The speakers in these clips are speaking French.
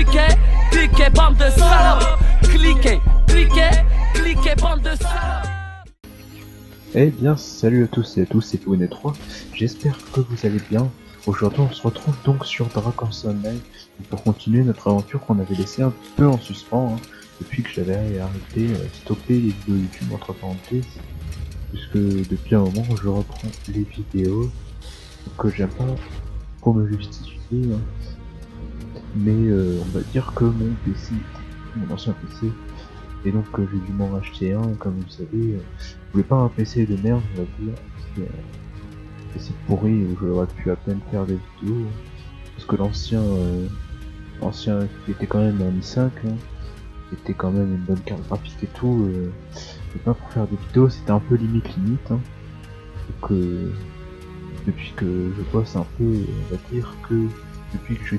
cliquez, bande de salopes. Cliquez, bande de salopes. Eh bien, salut à tous et à tous, c'est Tounet3, j'espère que vous allez bien. Aujourd'hui, on se retrouve donc sur Dragon's Online pour continuer notre aventure qu'on avait laissé un peu en suspens, depuis que j'avais arrêté, stoppé les vidéos YouTube entre parenthèses, puisque depuis un moment, je reprends les vidéos, que j'aime pas pour me justifier, mais on va dire que mon PC, mon ancien PC, et donc j'ai dû m'en racheter un, comme vous le savez, je voulais pas un PC de merde, on va dire, c'est pourri où j'aurais pu à peine faire des vidéos, parce que l'ancien qui était quand même un i5, était quand même une bonne carte graphique et tout, et pas pour faire des vidéos, c'était un peu limite, donc depuis que je bosse un peu, on va dire que depuis que j'ai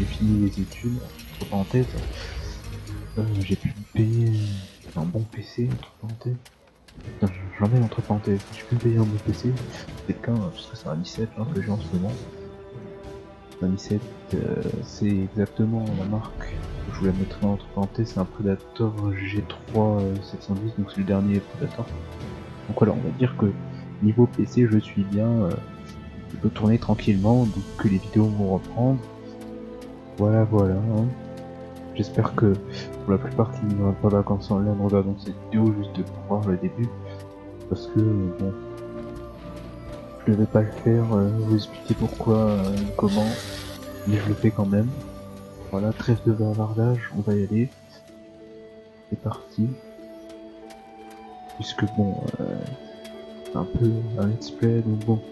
fini les études, entre parenthèses, j'ai pu me payer un bon PC, entre parenthèses. J'en mets entre parenthèses, j'ai pu me payer un bon PC, c'est le cas, parce que c'est un i7 que j'ai en ce moment. Un i7, c'est exactement la marque que je vous la mettrai entre parenthèses, c'est un Predator G3 710, donc c'est le dernier Predator. Donc voilà, on va dire que niveau PC je suis bien, je peux tourner tranquillement, donc que les vidéos vont reprendre. Voilà. J'espère que pour la plupart qui n'auront pas vacances en ligne regardant cette vidéo juste pour voir le début, parce que bon, je devais pas le faire, vous expliquer pourquoi, comment, mais je le fais quand même. Voilà, trêve de bavardage, on va y aller. C'est parti. Puisque bon, c'est un peu un let's play, donc bon,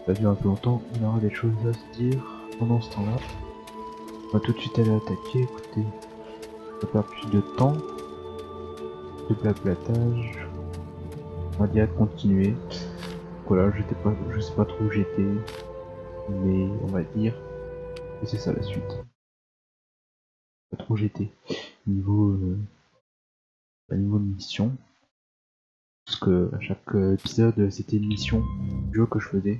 ça dure un peu longtemps, on aura des choses à se dire pendant ce temps-là. On va tout de suite aller attaquer, écoutez, on va perdre plus de temps, de blablatage, on va direct continuer. Voilà, je sais pas trop où j'étais, mais on va dire que c'est ça la suite. Pas trop où j'étais. Niveau de mission, parce que à chaque épisode c'était une mission du jeu que je faisais.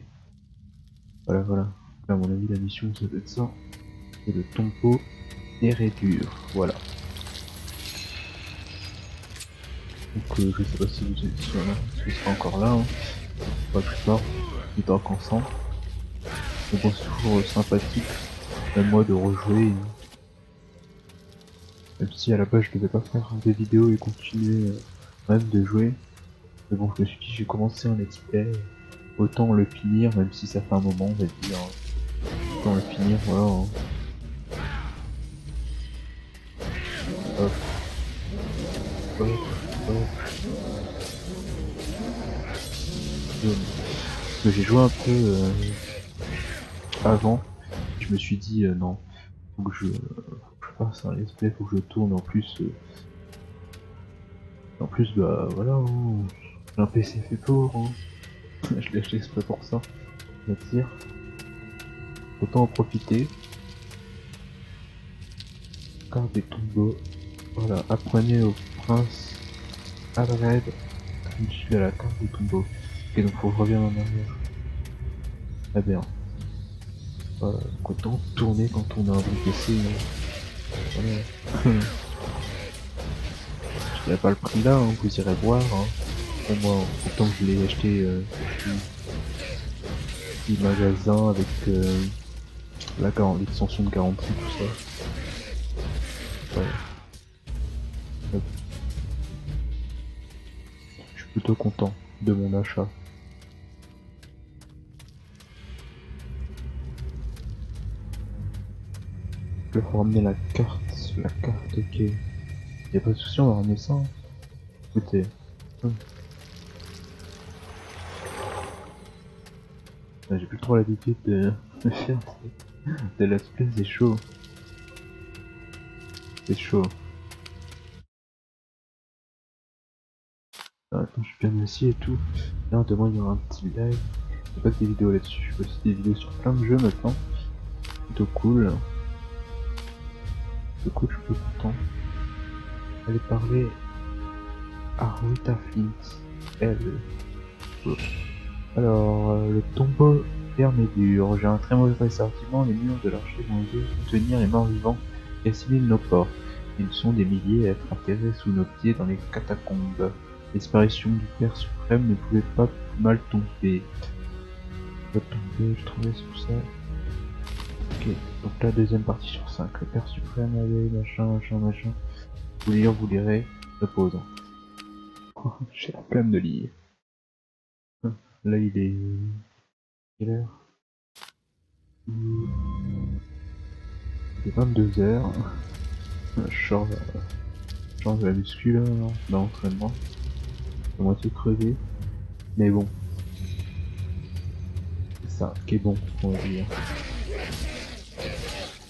Voilà. Là, à mon avis, la mission ça doit être ça. C'est le tombeau des raidures. Voilà. Donc je sais pas si vous êtes sur là, parce que c'est encore là, pas plus tard, il dort ensemble. Mais bon, c'est toujours sympathique, même moi de rejouer, même si à la base je devais pas faire des vidéos et continuer même de jouer. Mais bon, je me suis dit, j'ai commencé un let's play, autant le finir, même si ça fait un moment, on va dire. Autant le finir, voilà. Hop. Parce que j'ai joué un peu avant, je me suis dit non, faut que je fasse un let's play, faut que je tourne en plus. Bah voilà, j'ai un PC fait pour, je l'ai acheté exprès pour ça, on va dire. Autant en profiter. Carte des tombeaux. Voilà, apprenez au prince Alred, je suis à la carte des tombeaux. Ok, donc faut que je revienne en arrière. Très bien. Voilà, donc autant tourner quand on a un bon PC. Voilà. Je dirais pas le prix là, vous irez voir. Pour moi, autant que je l'ai acheté du magasin avec l'extension de garantie, tout ça. Voilà. Je suis plutôt content de mon achat. Je vais ramener la carte, ok. Y'a pas de souci, on va ramener ça. Écoutez. J'ai plus trop l'habitude de faire de let's play, c'est chaud. C'est chaud. Attends, je suis bien assis et tout. Là, demain il y aura un petit live. Il pas que des vidéos là-dessus, je fais aussi des vidéos sur plein de jeux maintenant. Plutôt cool. Je suis plutôt content. Allez parler à Rita Flint. Elle. Alors, le tombeau ferme et dur. J'ai un très mauvais pressentiment, les murs de l'archer vont contenir les morts vivants qui assimilent nos portes. Ils sont des milliers à être enterrés sous nos pieds dans les catacombes. L'exparition du Père suprême ne pouvait pas plus mal tomber. Pas tomber, je trouvais sur ça. Ok, donc la deuxième partie sur 5. Le Père suprême avait machin. Vous lire, vous lirez. Reposant. J'ai la flemme de lire. Là il est... Quelle heure? Il est 22h. Je sors de la muscu là, dans l'entraînement. À moitié crevé. Mais bon. C'est ça qui est bon, on va dire.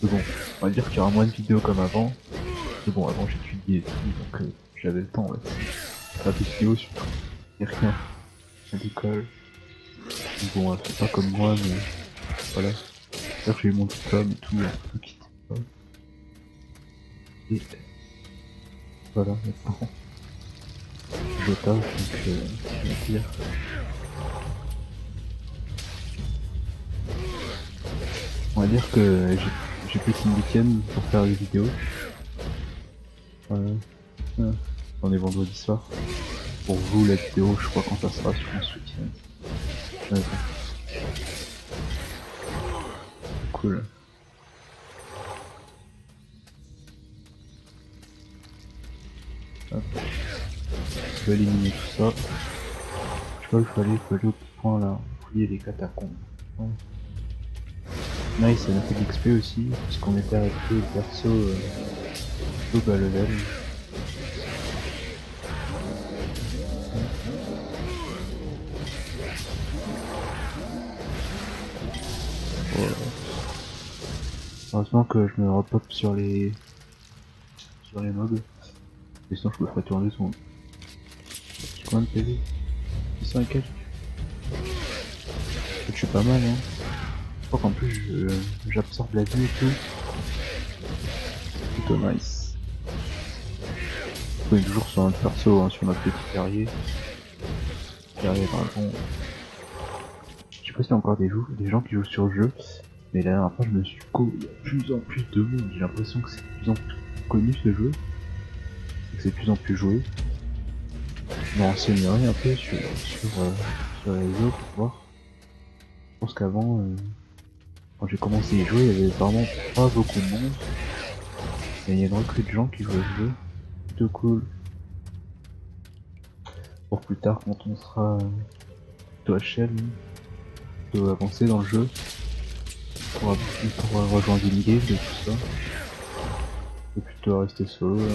Mais bon, on va dire qu'il y aura moins de vidéos comme avant. Mais bon, avant j'étudiais et tout, donc j'avais le temps, ouais. Pas de vidéos surtout. Y'a rien à l'école. Bon, c'est pas comme moi, mais voilà. D'ailleurs, j'ai eu mon diplôme et tout, un peu quitté. Et voilà, maintenant. Je taffe, donc je vais dire. On va dire que j'ai pris ce week-end pour faire des vidéos. Voilà. On est vendredi soir. Pour vous, la vidéo, je crois quand ça sera sur mon soutien. Ouais, cool. Hop. Je vais éliminer tout ça. Je sais pas où il faut aller au petit point là, fouiller les catacombes. Ouais. Nice, ça m'a fait de l'XP aussi, puisqu'on était arrêté le perso plutôt bas level. Voilà. Heureusement que je me repop sur les mobs, et sinon je me ferais tourner son petit coin de PV. 600 et quelques. Je suis pas mal hein. Je crois qu'en plus j'absorbe la vie et tout. Plutôt nice. On est toujours sur un perso hein, sur notre petit guerrier. Guerrier dragon. Je sais pas s'il y a encore des gens qui jouent sur le jeu. Mais la dernière fois je me suis co, il y a de plus en plus de monde, j'ai l'impression que c'est de plus en plus connu ce jeu, et que c'est de plus en plus joué. Je me renseignerai un peu sur les réseaux pour voir. Je pense qu'avant, quand j'ai commencé à y jouer, il y avait vraiment pas beaucoup de monde. Et il y a une recrue de gens qui jouent à ce jeu, plutôt cool. Pour plus tard quand on sera plutôt HL, plutôt avancé dans le jeu. Pour rejoindre une guilde et tout ça. Et plutôt rester solo là.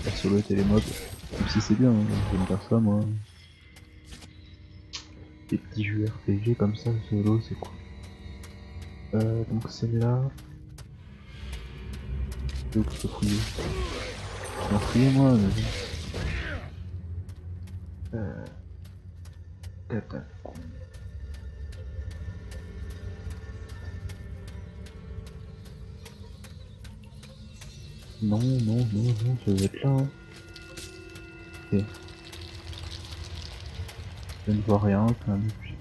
Faire solo et les mobs. Même si c'est bien, hein, j'aime bien ça moi. Des petits jeux RPG comme ça, solo, c'est cool. Donc celle-là. C'est où que je peux fouiller? Je vais fouiller moi, mais... Catacombe. Non, ça doit être là. Hein. Ok. Je ne vois rien, c'est un objectif.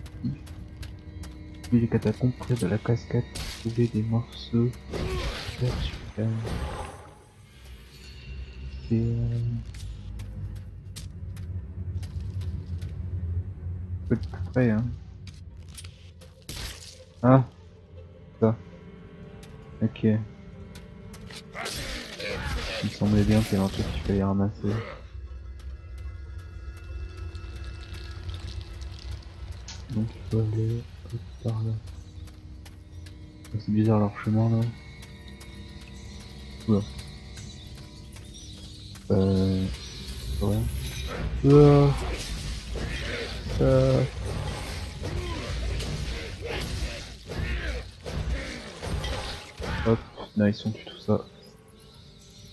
Puis les catacombes près de la cascade pour trouver des morceaux super super. Et un peu de plus près, hein. Ah, ça. Ok. Il me semblait bien qu'il y avait un truc qu'il fallait ramasser. Donc il faut aller par là. C'est bizarre leur chemin là. Oula. Ouais. Ouah. Hop, nice, on tue tout ça.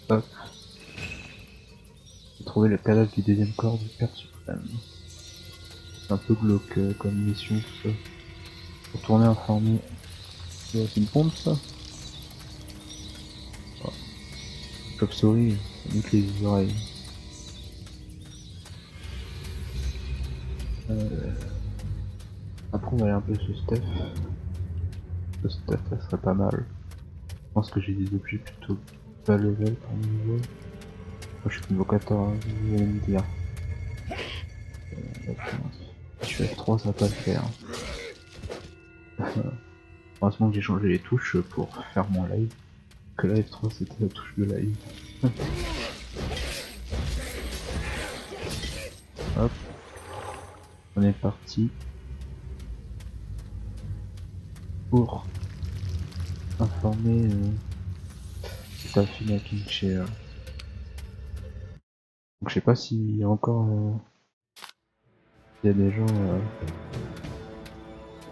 Hop. J'ai trouvé le cadavre du deuxième corps du Père suprême. C'est un peu glauque comme mission tout ça. Retourner informer. C'est une pompe ça? Oh. Chauve-souris, ça nique les oreilles. Après on va aller un peu ce stuff. Ce stuff ça serait pas mal. Je pense que j'ai des objets plutôt Pas level pour niveau. Moi je suis niveau 14, vous allez me dire. Je suis F3, ça va pas le faire. Heureusement que j'ai changé les touches pour faire mon live. Que la F3 c'était la touche de live. Hop. On est parti. Pour informer ta fille à Kinshare. Donc je sais pas s'il y a encore il y a des gens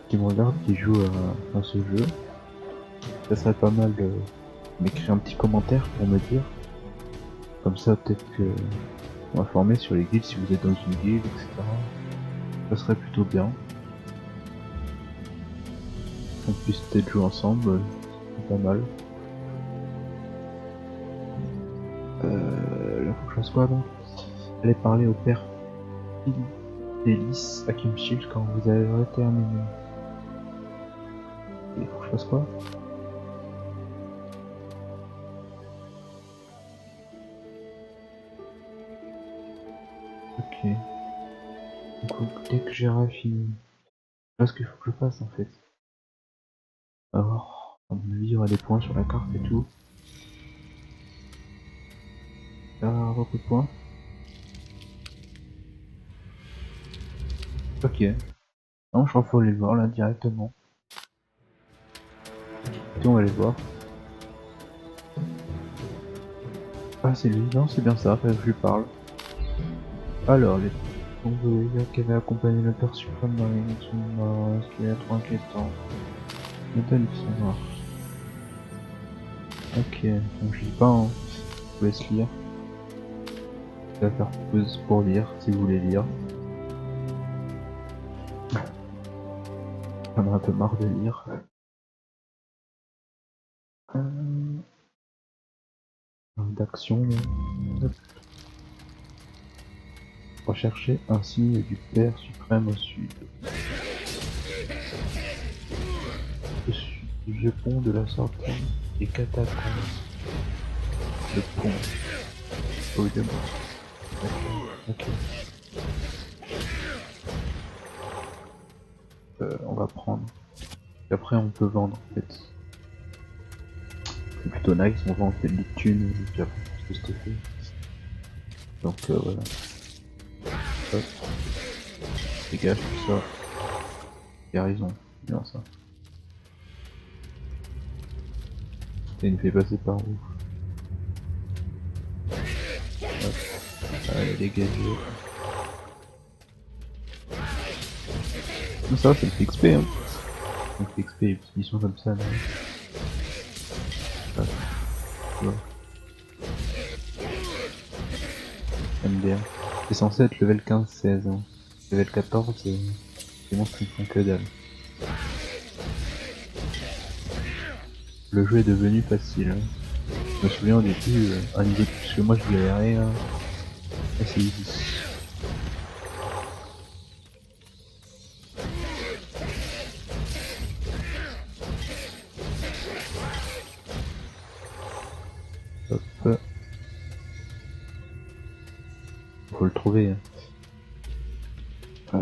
qui me regardent qui jouent à ce jeu. Ça serait pas mal de m'écrire un petit commentaire pour me dire. Comme ça peut-être que m'informer sur les guildes si vous êtes dans une guilde, etc. Ça serait plutôt bien. On puisse peut-être jouer ensemble, c'est pas mal. Là faut que je fasse quoi donc? Allez parler au père d'Hélice à Kimchill quand vous avez terminé. Il faut que je fasse quoi? Ok. Donc dès que j'ai fini. Là ce qu'il faut que je fasse en fait. Alors, à mon avis il y aura des points sur la carte et tout. Faire beaucoup de points. Ok. Non, je crois qu'il faut aller voir là directement. Et on va aller voir. Ah c'est lui, non c'est bien ça, je lui parle. Alors, les convoyeurs qui avaient accompagné le père suprême dans l'émission sont morts, ce qui est trop inquiétant. Maintenant ils sont morts. Ok, donc je dis pas, hein. Je vous laisse lire. Je vais faire pause pour lire, si vous voulez lire. J'en ai un peu marre de lire. D'action. Rechercher un signe du Père suprême au sud. Au sud du vieux pont de la sortie des catacombes. Le pont. Oh, de moi. Ok. On va prendre. Et après on peut vendre en fait. C'est plutôt nice, on vend fait de thunes et puis après tout ce que fait. Donc voilà. Hop. Dégage tout ça. Guérison, bien ça. Et il me fait passer par où? Hop. Allez, dégagez. Ça c'est le XP hein. Donc XP et petites missions comme ça là. Hop. Ouais. MDR. C'est censé être level 15-16 hein. Level 14 c'est des monstres qui ne font que dalle. Le jeu est devenu facile. Hein. Je me souviens au début, un niveau de plus que moi je galérais hein. Là c'est easy. Hop. Faut le trouver. Hein.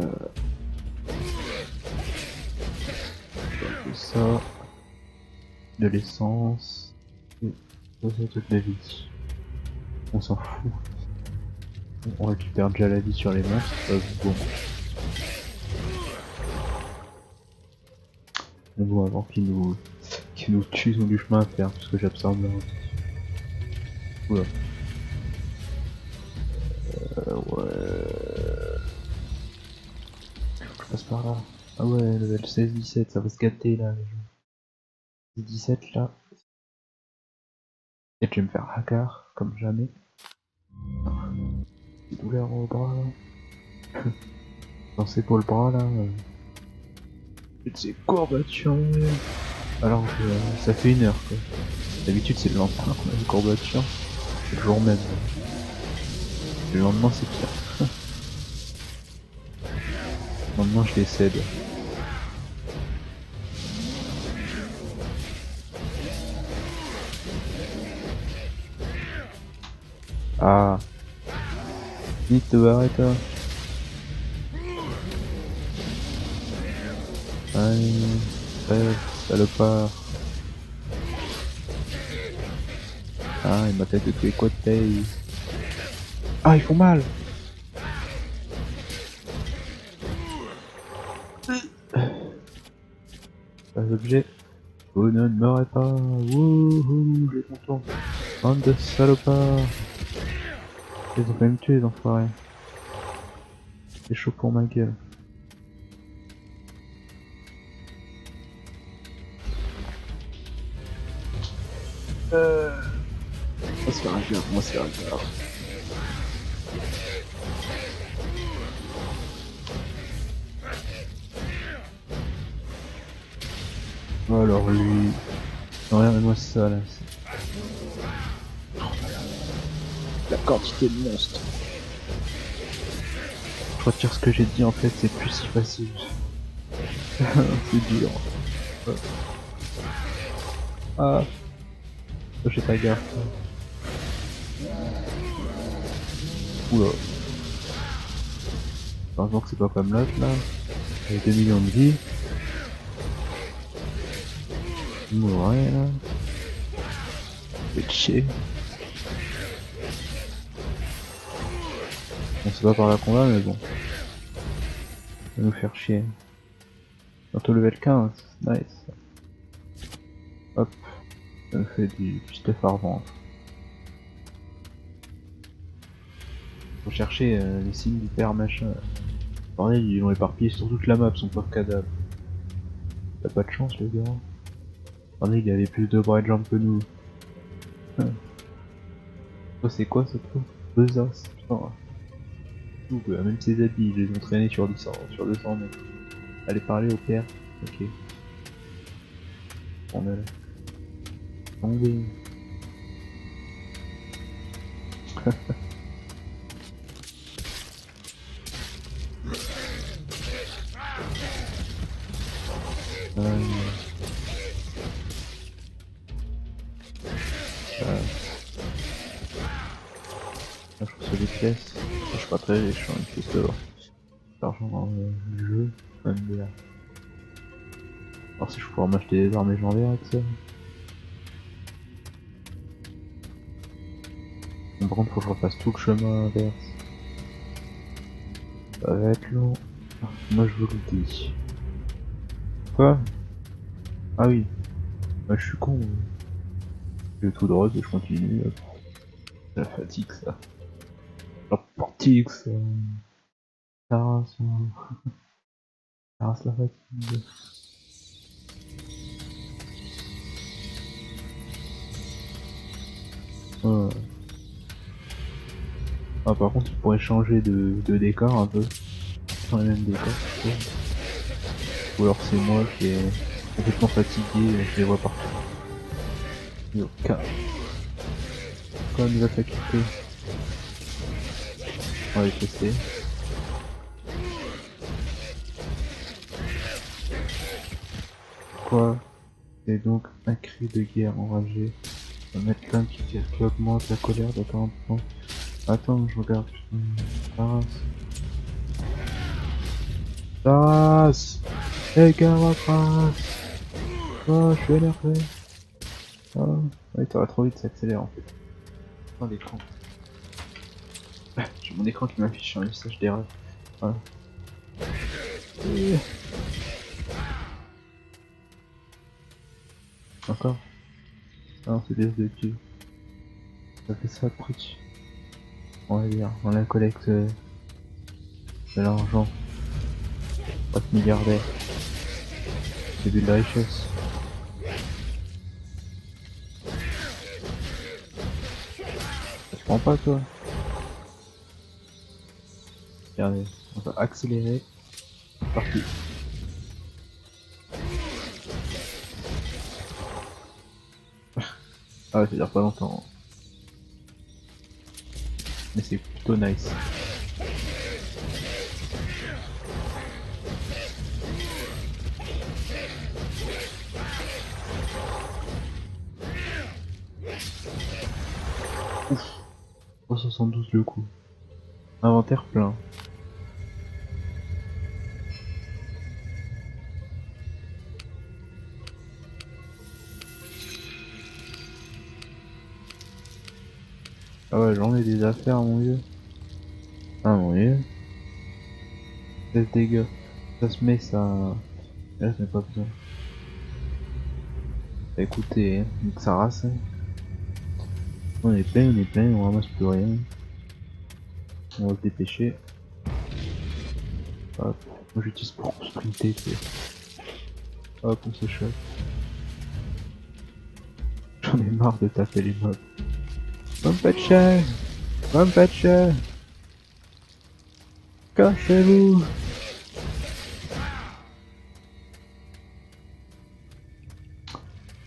Ça. De l'essence. Et ça toute la vie. On s'en fout. On récupère déjà la vie sur les monstres. Bon. On doit avant qu'ils nous tuent, ils ont du chemin à faire parce que j'absorbe leur vie. Oula. Ouais. Faut que je passe par là. Ah ouais, level 16-17, ça va se gâter là les gens. 17 là. Et je vais me faire hacker comme jamais. Des douleurs au bras là. Pensez pour le bras là. Et ces courbatures. Alors que ça fait 1 heure quoi. D'habitude c'est le lendemain qu'on a une courbature. C'est le jour même. Le lendemain c'est pire. Le lendemain je décède. Ah, vite te barrer toi. Allez, salopard. Ah, il m'a fait de tous les côtés. Ah, ils font mal. Pas d'objet. Vous ne m'aurez pas. Wouhou, j'ai content. Bande de salopards. Ils ont quand même tué les enfoirés. C'est chaud pour ma gueule. On va se faire un gars, on va se faire un gars. Alors lui... Non, regardez-moi ça là. La quantité de monstres. Je retire ce que j'ai dit en fait, c'est plus si facile. C'est dur. Ah, j'ai pas gaffe. Oula. Heureusement que c'est pas comme l'autre là. Avec 2 millions de vies. Mourir là. Fait chier. On sait pas par la combat mais bon. Ça va nous faire chier. Bientôt level 15, nice. Hop. Ça nous fait du stuff à revendre. Faut chercher les signes d'hyper machin. Bordel, ils l'ont éparpillé sur toute la map, son pauvre cadavre. T'as pas de chance le gars. Bordel, il avait plus de bras et de jambes que nous. Oh, c'est quoi ce truc? 2 as, putain. Même ses habits, ils les ont traînés sur 200 mètres. Allez parler au père. Ok. On est là. Tombé. Je reçois des pièces. Je suis pas très riche, hein, une pièce d'or. L'argent dans le jeu, même bien. Alors si je pourrais m'acheter des armes légendaires avec ça. Bon, par contre faut que je refasse tout le chemin inverse. Ça va être long. Moi je veux looter. Quoi? Ah oui. Moi je suis con. Je vais tout droit et je continue. C'est la fatigue ça. La fatigue ça. Ça rase, ça rase la fatigue. Ouais. Ah, par contre, il pourrait changer de décor un peu. Dans les mêmes décors, je trouve. Ou alors c'est moi qui est complètement fatigué et je les vois partout. Yo, quand il va faculté. On va les tester. Quoi? C'est donc un cri de guerre enragé. On va mettre plein qui augmente la colère de temps en temps. Attends, je regarde. Taras! Les gars, Taras! Oh, je suis énervé. Oh, ouais, ça va trop vite, ça accélère en fait. Dans l'écran. J'ai mon écran qui m'affiche un message d'erreur. Voilà. Encore? Ah non, c'est des dessus. Ça fait ça, prix. On va dire, on la collecte de l'argent. Pas de milliardaire. Début de la richesse. Ça se prend pas toi. Regardez, on va accélérer. Parti. Ah, ça dure pas longtemps. Mais c'est plutôt nice. Ouf. 372 le coup. Inventaire plein. Ah ouais, j'en ai des affaires, mon vieux. Ah mon vieux. 16 dégâts. Ça se met, ça... Là, je n'ai pas besoin. Bah, écoutez, hein, nique sa race. Hein. On est plein, on ramasse plus rien. On va se dépêcher. Hop. Moi j'utilise pour sprinter, tu sais. Hop, on s'échappe. J'en ai marre de taper les mobs. Mampacha! Mampacha! Cassez-vous!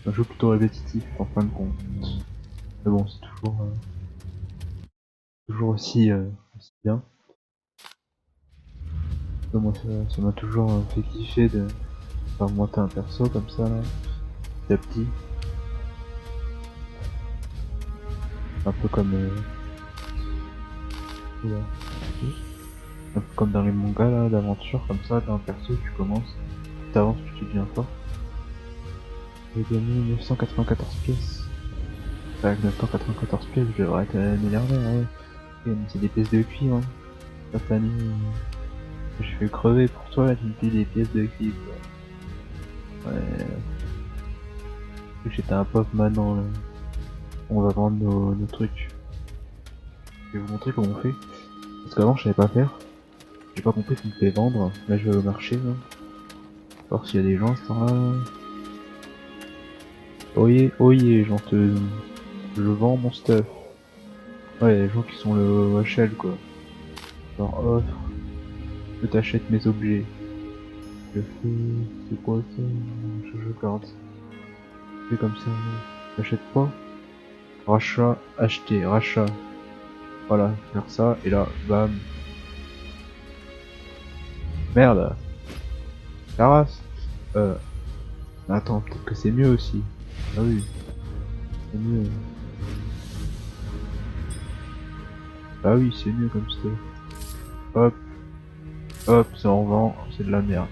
Un jeu plutôt répétitif en fin de compte. Mais bon, c'est toujours aussi bien. Moi, ça m'a toujours fait kiffer de faire monter un perso comme ça, là, petit à petit. Un peu comme... oula. Un peu comme dans les mangas, là, d'aventure, comme ça, d'un perso, tu commences, tu t'avances, tu deviens fort. J'ai gagné 994 pièces. Avec 994 pièces, je devrais être milliardaire, ouais. Mais c'est des pièces de cuivre, hein. Cette année, j'ai fait crever pour toi, là, tu me piles des pièces de cuivre. Ouais. J'étais un pauvre maintenant, là. On va vendre nos trucs. Je vais vous montrer comment on fait. Parce qu'avant, je savais pas faire. J'ai pas compris qu'on pouvait vendre. Là, je vais au marché, là. Voir s'il y a des gens, ça. Oyez, genteuse. Je vends mon stuff. Ouais, les gens qui sont le HL, quoi. Genre, offre. Je t'achète mes objets. Je fais... C'est quoi ça? Je garde. C'est comme ça. J'achète pas. Rachat, acheter, rachat. Voilà, faire ça, et là, bam. Merde. Carasse. Attends, peut-être que c'est mieux aussi. Ah oui. C'est mieux. Ah oui, c'est mieux comme ça. Hop. Hop, ça en vend. C'est de la merde.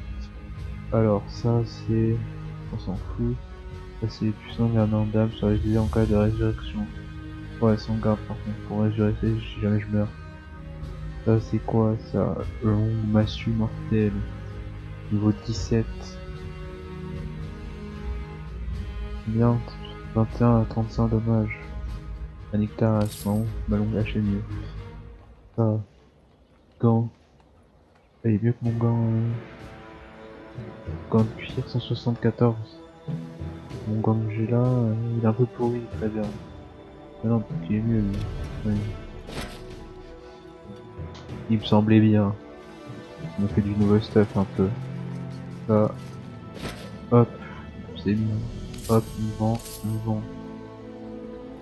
Alors, ça, c'est... On s'en fout. Ça, c'est puissant gardien d'âme sur les idées en cas de résurrection. Ouais, sans garde par contre, pour résurrecter si jamais je meurs. Ça, c'est quoi ça? Longue massue mortelle. Niveau 17. Bien, 21 à 35 dommages. Un hectare à ce moment, ma longue hache est mieux. Ça, gant. Il est mieux que mon gant. Gant de cuir 174. Mon gant que j'ai là, il est un peu pourri, très bien. Mais non, peut-être qu'il est mieux lui. Oui. Il me semblait bien. On a fait du nouveau stuff un peu. Ça, hop, c'est mis. Hop, on vend.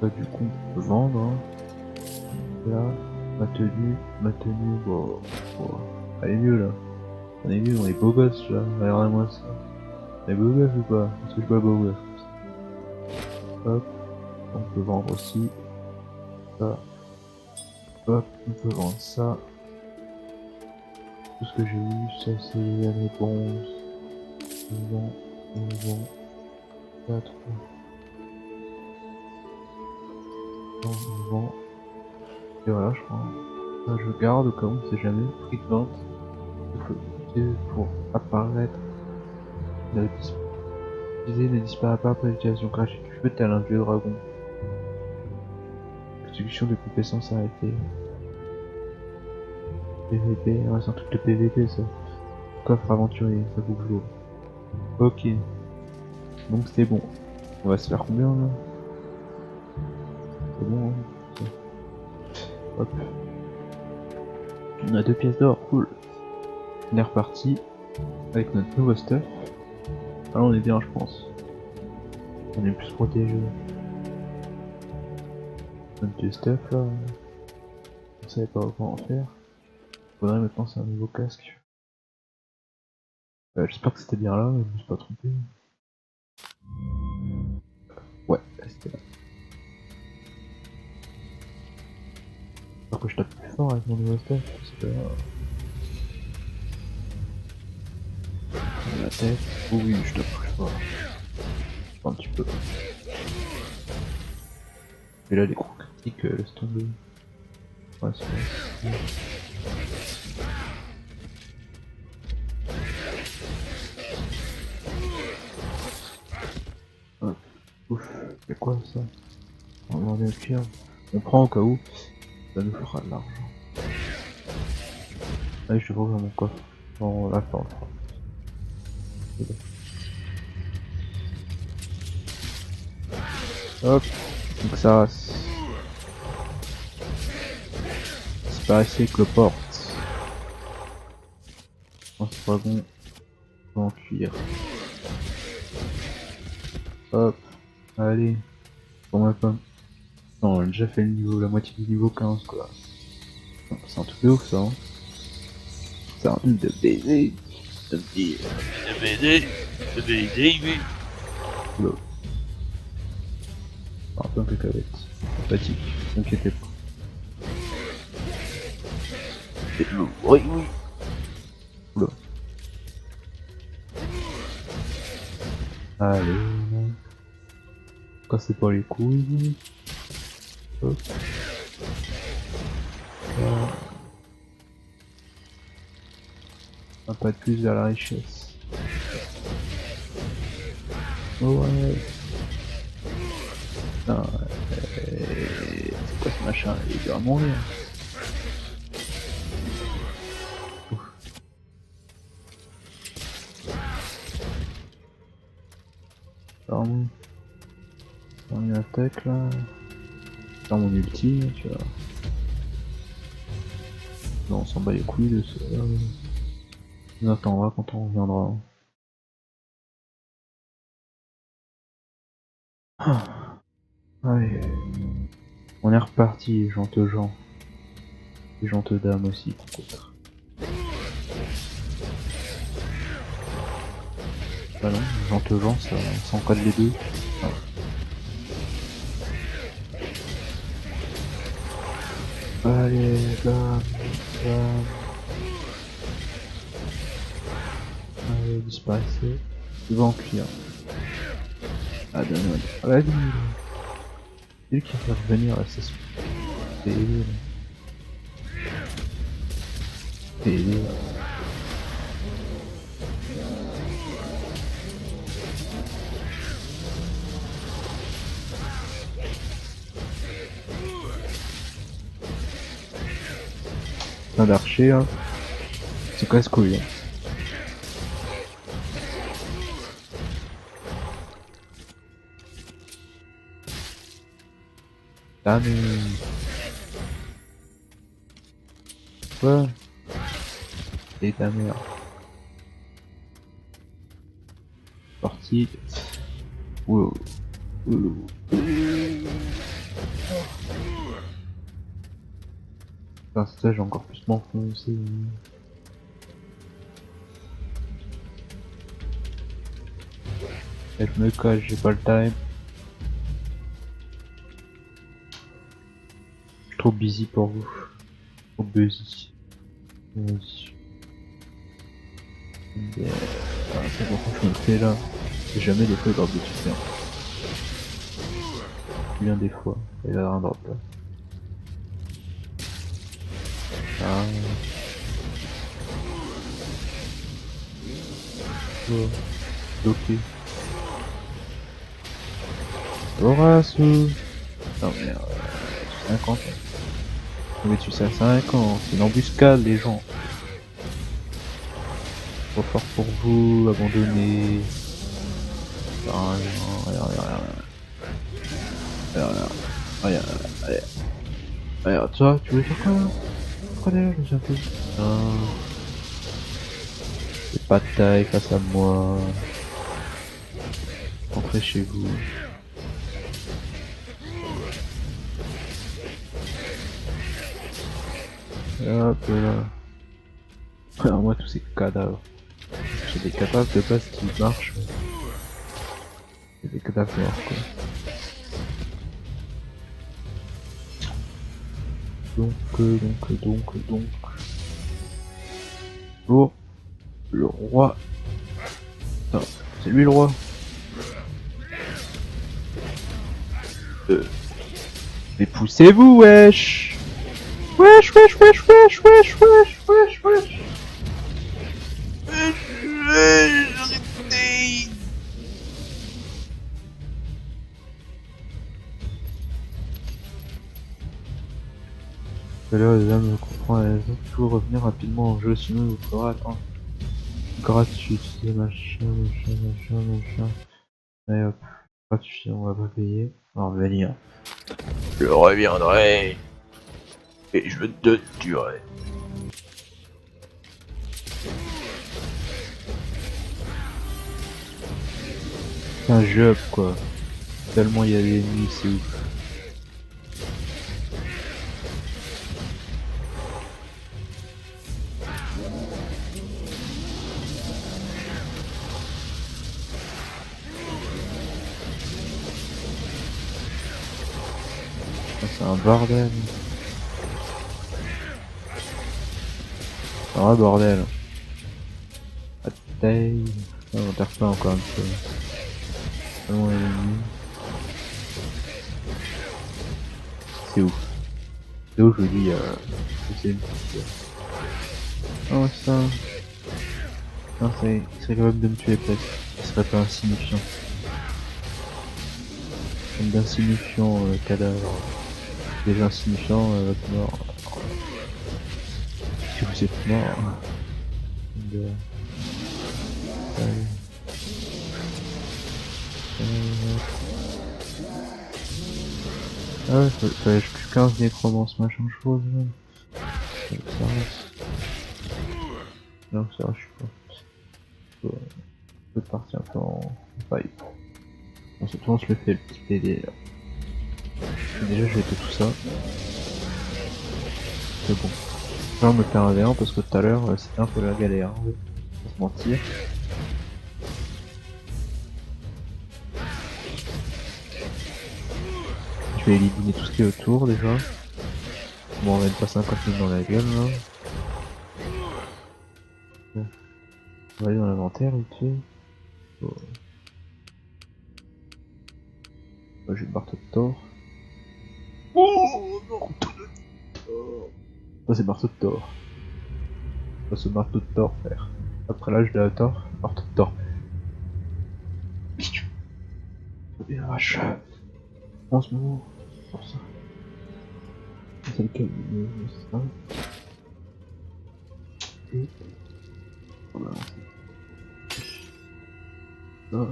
Ça, du coup, on peut vendre. Hein. Là, ma tenue, bon, elle est mieux là. On est mieux, on est beau gosse là. Regardez-moi ça. On est beau gosse ou pas? Est-ce que je suis pas beau gosse? Hop, on peut vendre aussi. Ça. Hop, on peut vendre ça. Tout ce que j'ai eu, ça c'est les réponses. On vend. 4. On vend. Et voilà, je crois. Ça, je garde au cas où, on sait jamais. Prix de vente. Pour apparaître. L'utiliser ne disparaît pas après l'utilisation crachée du feu tel un vieux dragon. Exécution de compétences arrêtée. PVP, ouais, c'est un truc de PVP ça. Coffre aventurier, ça bouge lourd. Ok. Donc c'est bon. On va se faire combien là? C'est bon, hein. Hop. On a 2 pièces d'or, cool. On est reparti avec notre nouveau stuff. Ah, on est bien, je pense. On est plus protégé. Notre vieux stuff là. On savait pas quoi en faire. Faudrait maintenant c'est un nouveau casque. J'espère que c'était bien là, je me suis pas trompé. Ouais, c'était là. Alors que je tape plus fort avec mon nouveau staff, c'est pas grave. La tête, oh oui, je tape plus fort. Un petit peu. Et là, les coups critiques, laisse tomber. Ouais, c'est vrai. Hop. Ouf, c'est quoi ça? On va demander au pire. On prend au cas où, ça nous fera de l'argent. Allez, je vais ouvrir mon coffre. Non, là, pas. Hop, donc ça, c'est pas assez que le porte. Un dragon en cuir. Hop, allez, pour ma pomme. Non, on a déjà fait le niveau, la moitié du niveau 15 quoi. C'est un truc de ouf ça, hein. C'est un truc de baiser. De baiser, oui. Oula. Un peu un cacahuète. Sympathique, t'inquiétez pas. C'est lourd, oui. Oula. Allez. Cassez pas les couilles. Hop. Un pas de plus vers la richesse. Oh ouais. Putain, c'est quoi ce machin? Il doit mourir. Pardon. Dans une attaque là. Dans mon ulti, tu vois. Non, on s'en bat les couilles de ça. On attendra quand on reviendra. Ah. Allez. On est reparti, les gentes gens. Les gentes dames aussi, peut-être. Bah non, les gentes gens, ça s'encadre les deux. Ah. Allez, bam. Allez, disparaissez. Il va en cuir. Ah, donne-moi. Allez, c'est lui qui va faire revenir la session. Et plein d'archers, hein. C'est casse-couille. Hein. Ah mais... Quoi? C'est ta mère. Parti. Wow. Putain, ça j'ai encore plus m'enfoncer. Et je me cache, j'ai pas le time. Je suis trop busy pour vous. Trop busy. Vas-y. C'est pourquoi je me fais là. C'est jamais des fois drop de super. Bien des fois. Et là un drop là. Ah. Oh. Bloqué. Horace. Non merde. 50. Mais tu sais à 50. C'est une embuscade les gens. Trop fort pour vous, abandonné. Regarde, toi, tu veux faire quoi là? Pourquoi d'ailleurs je me souviens plus? Non. C'est pas de taille face à moi. Rentrez chez vous. Hop là. Alors moi tous ces cadavres. J'ai des cadavres de base qui marchent. J'ai des cadavres morts quoi. Oh, le roi. Putain, c'est lui le roi. Mais poussez-vous, wesh. Wesh, wesh, wesh, wesh, wesh, wesh, wesh, wesh. Tout à l'heure, les âmes comprend, elles vont toujours revenir rapidement en jeu, sinon il vous faudra attendre. Gratuité, machin. Et hop, gratuité, on va pas payer. On va revenir. Je reviendrai. Et je te tuerai. C'est un jeu quoi. Tellement il y a des ennemis, c'est ouf. C'est un bordel. C'est un vrai bordel. Attaque. On perd pas encore un peu. Tellement il y a des ennemis. C'est ouf. C'est ouf, je vous dis, c'est une petite... Oh ça... Non, il serait capable de me tuer peut-être. Il serait pas insignifiant. Comme d'insignifiant cadavre. Déjà insignifiant, votre mort. Si vous êtes mort... De... Ah ouais, fallait que 15 nécromances machin chose même. Ça reste. Non, ça je sais pas. Je peux partir un peu en pipe. Bon, cette fois on se le fait le petit PD là. Et déjà j'ai fait tout ça. C'est bon. Là on me fait un V1 parce que tout à l'heure c'était un peu la galère, hein, pas se mentir. Je vais éliminer tout ce qui est autour déjà. Bon, on va mettre pas 50 000 dans la gueule là. Bon. On va aller dans l'inventaire vite fait. Bon. J'ai le marteau de Thor. Oh, marteau de Thor. Ça c'est marteau de Thor. Ça c'est marteau de Thor, frère. Après l'âge de la Thor, marteau de Thor. Et la vache. En ce moment, pour ça. C'est lequel c'est ça. Et... Voilà.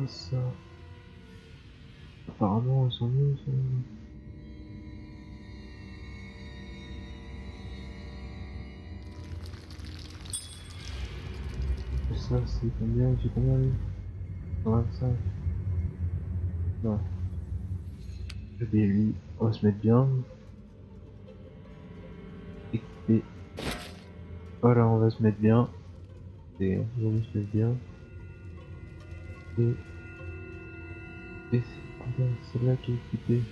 Ça. Apparemment, ils sont mieux, ça. Et ça, c'est combien? J'ai combien, lui? 25. Non. Je vais lui, on va se mettre bien. Équiper. Voilà, on va se mettre bien. Et on va se mettre bien. Et c'est combien? Celle-là qui est équipée.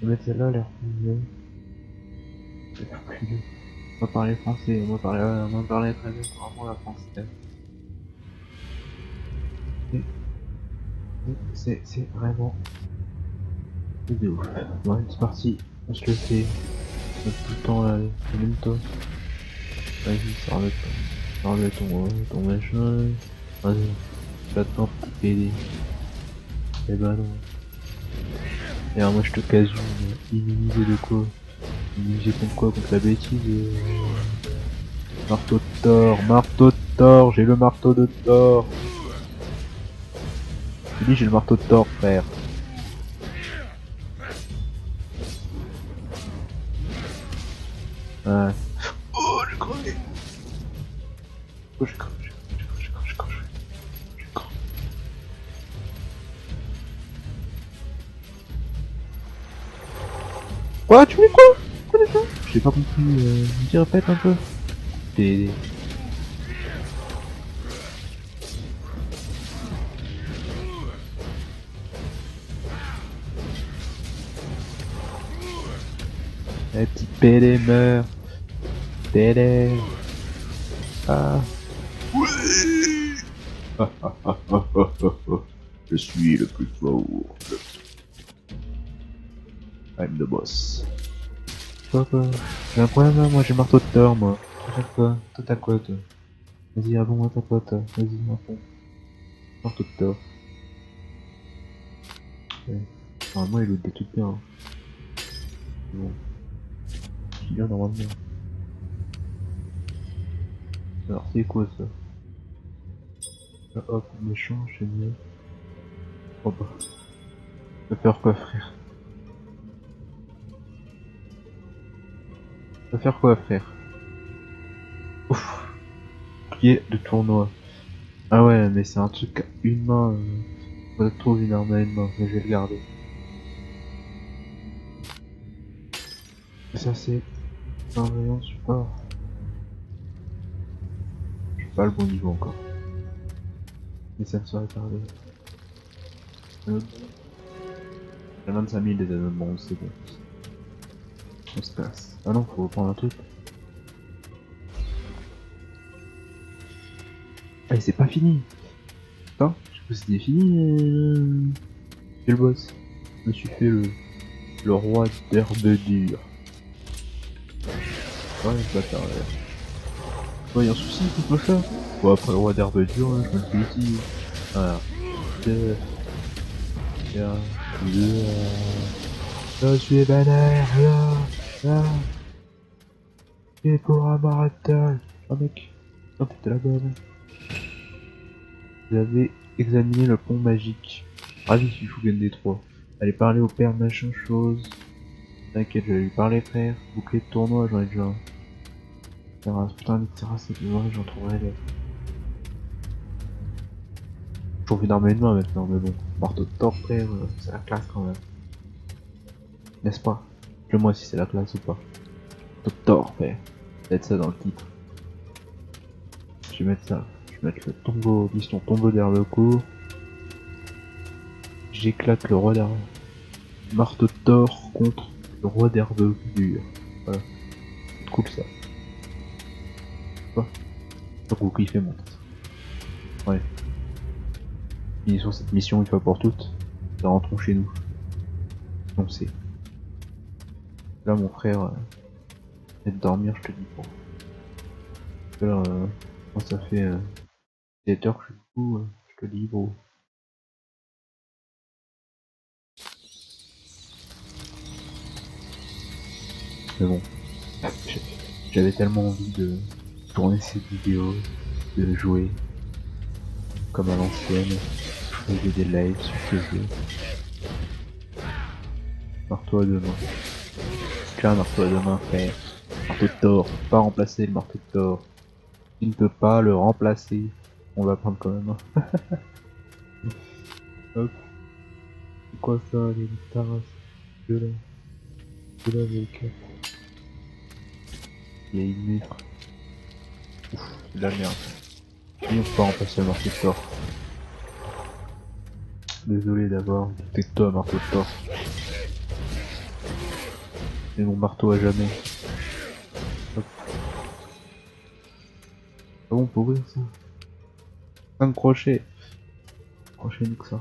On va mettre celle-là, elle a l'air plus mieux. On va parler français, on va parler très bien, vraiment la française. C'est vraiment de ouf. Bon, c'est parti, on se le fait. On a tout le temps là, le même temps. Vas-y, sors-le ton machin. Vas-y, j'attends petit PD. Eh bah non. Et alors moi je te casse une immunisé de quoi? Immunisé contre quoi? Contre la bêtise Marteau de Thor, j'ai le marteau de Thor. Je dis j'ai le marteau de Thor, frère. Ouais. Oh, j'ai crevé. Oh, j'ai crevé. Quoi? Tu mets quoi? Quoi déjà? J'ai pas compris, dis répète un peu. T'es... Eh, petit pédé meurt. Pédé. Ah. Je suis le plus fort. I'm the boss. Quoi j'ai un problème là, moi j'ai marteau de Thor moi. À chaque fois. Toi t'as quoi toi? Vas-y, abonne-moi ta pote. Vas-y, à fond. Marteau de Thor. Ouais. Normalement il loot des trucs bien. Hein. Bon. C'est bien normalement. Alors c'est quoi ça? Ah, hop, méchant, je sais mieux. Oh bah. Tu vas faire quoi frère? Tu vas faire quoi frère? Ouf. Pied de tournoi. Ah ouais, mais c'est un truc à une main. Faut trouver une arme à une main, mais je vais le garder. Et ça c'est un rayon support. Je suis pas le bon niveau encore. Mais ça me serait tardé. J'ai 25 000 des abonnements, c'est bon. On se casse. Ah non, faut reprendre un truc. Ah, c'est pas fini. Attends, je sais pas si c'était fini. C'est le boss. Je me suis fait le roi d'herbe dure. Ouais, ce bâtard là. Ouais, y'a un souci contre le chat. Bon, après le roi d'herbe dure, là, je me le fais ici. Voilà. Deux. Tiens. Deux. Je suis banner, là. Et pour un marathon. Oh mec. Oh putain la bonne. Vous avez examiné le pont magique. Ravi Shifugen des 3. Allez parler au père machin chose. T'inquiète, je vais lui parler frère. Bouclier de tournoi, j'en ai déjà un. Terrasse, putain de terrasse, c'est vrai, j'en trouverai d'autres. J'ai envie d'armer une main maintenant, mais bon. Marteau de Thor frère, c'est la classe quand même. N'est-ce pas? Dis-moi si c'est la classe ou pas. Marteau de Thor frère. Peut-être ça dans le titre. Je vais mettre ça. Je vais mettre le tombeau, piston tombeau d'herbe court. J'éclate le roi d'herbe. Marteau de Thor contre le roi d'herbe dure. Voilà. C'est cool ça. Quoi? Donc vous kiffez mon tête. Ouais. Finissons cette mission une fois pour toutes. Et rentrons chez nous. On sait. Là mon frère, de dormir je te dis pas. Parce que là, quand ça fait 7 heures que je suis debout, je te dis gros. Mais bon. J'avais tellement envie de tourner cette vidéo, de jouer comme à l'ancienne, je faisais des lives sur ce jeu. Marteau à deux mains. Tiens, marteau à deux mains, frère. Marteau de Thor, faut pas remplacer le marteau de Thor. Il ne peut pas le remplacer. On va prendre quand même. Hein. Hop. C'est quoi ça, les terrasses de là, avec. Il y a une mur. Ouf, c'est de la merde. Et on peut pas remplacer le marteau de Thor. Désolé d'avoir douté de toi, marteau de Thor. C'est mon marteau à jamais. Hop. Ah bon, pour ouvrir ça 5 crochets. Crochet nique ça.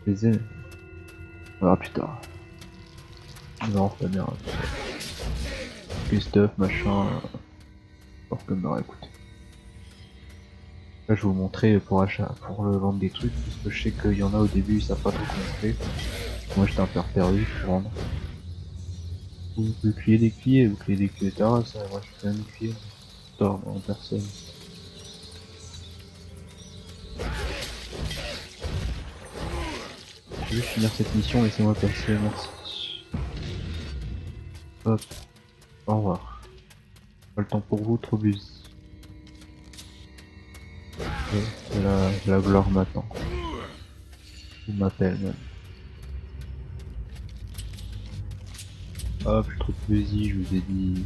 Les ailes. Ah putain. Non, c'est pas bien. Stuff, machin. Fort comme bah écoute. Là je vais vous montrer pour achat, pour vendre des trucs, parce que je sais qu'il y en a au début, ils savent pas trop comment on fait. Moi j'étais un peu perdu pour vendre. Vous criez des cuillers, vous criez des cuillers terrasse, moi je fais un cuillers. Tort en personne. Je vais finir cette mission, laissez-moi passer, merci. Hop, au revoir. Pas le temps pour vous, trop bus. La gloire m'attend. Il m'appelle même. Hop, je trouve busy, je vous ai dit.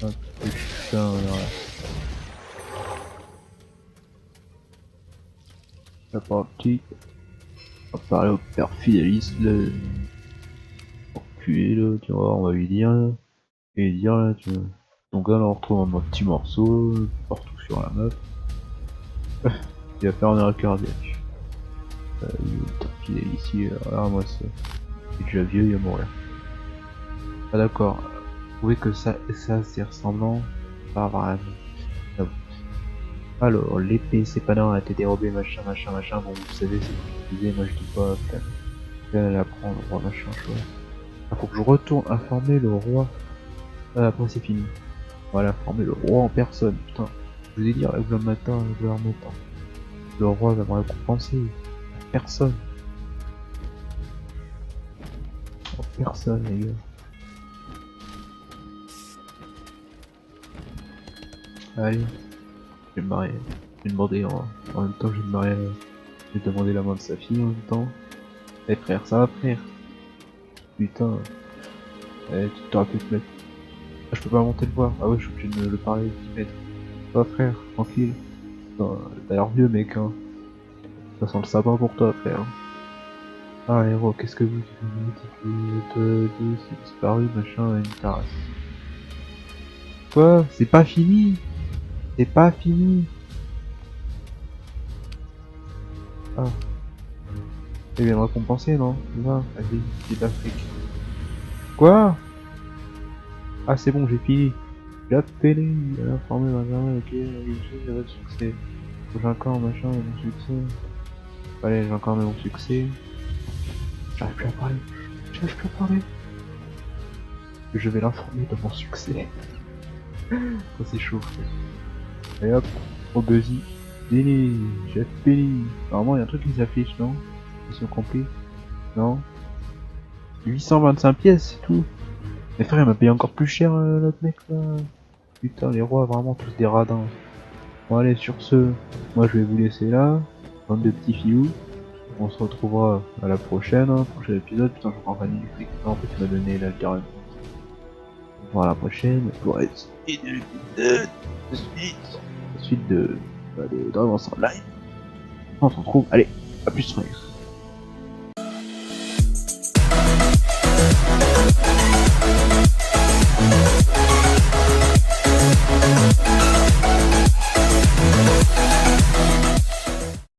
Hop, putain, voilà. C'est parti. On va parler au père Fidélis, le enculé là, tu vois, on va lui dire, là, tu vois. Donc là, on le retrouve en un petit morceau, partout sur la map. Il va faire un arrêt cardiaque. Le père Fidélis ici, regarde-moi ça. Il est déjà vieux, il va mourir. Ah d'accord, vous trouvez que ça c'est ressemblant? Pas vraiment. Ah bon. Alors, l'épée, c'est pas non, elle a été dérobée, machin, bon, vous savez, c'est ce que je disais, moi je dis pas, putain, elle apprend le roi, machin, chouette. Ah, faut que je retourne informer le roi. Ah, après c'est fini. Voilà, informer le roi en personne, putain. Je vous ai dit, règle le matin, règle le matin. Le roi va me récompenser. Personne. En personne, les gars. Allez, je vais me marier. Je vais demander en même temps, je vais me marier. Je vais demander la main de sa fille en même temps. Eh frère, ça va frère. Putain. Eh, tu t'aurais pu te mettre. Ah, je peux pas monter le voir. Ah ouais, je suis obligé de le parler 10 mètres. Ça va frère, tranquille. T'as l'air vieux mec hein. Ça sent le sapin pour toi frère. Ah héros, qu'est-ce que vous c'est disparu, machin, une terrasse. Quoi? C'est pas fini? C'est pas fini? Ah. Il vient me récompenser, non? Va, vas-y, c'est d'Afrique. Quoi? Ah c'est bon, j'ai fini. J'ai appelé, il a informé ma mère, ok, j'avais le succès. J'ai encore machin, mon succès. Allez, j'ai encore mon succès. J'arrive plus à parler. J'arrive plus à parler. Je vais l'informer de mon succès. Ça c'est chaud. Et hop, au buzzy. Fini, j'ai fini. Normalement, il y a un truc qui s'affiche, non? Mission complète. Non? 825 pièces, c'est tout. Mais frère, il m'a payé encore plus cher, l'autre mec là. Putain, les rois, vraiment tous des radins. Bon, allez, sur ce, moi je vais vous laisser là. Bande de petits filous. On se retrouvera à la prochaine, hein, prochain épisode. Putain, je prends pas du fric. Non, en fait, tu m'as donné la carrément. On se revoit à la prochaine pour la suite de la suite de Dragon Live. On se retrouve. Allez, à plus frère.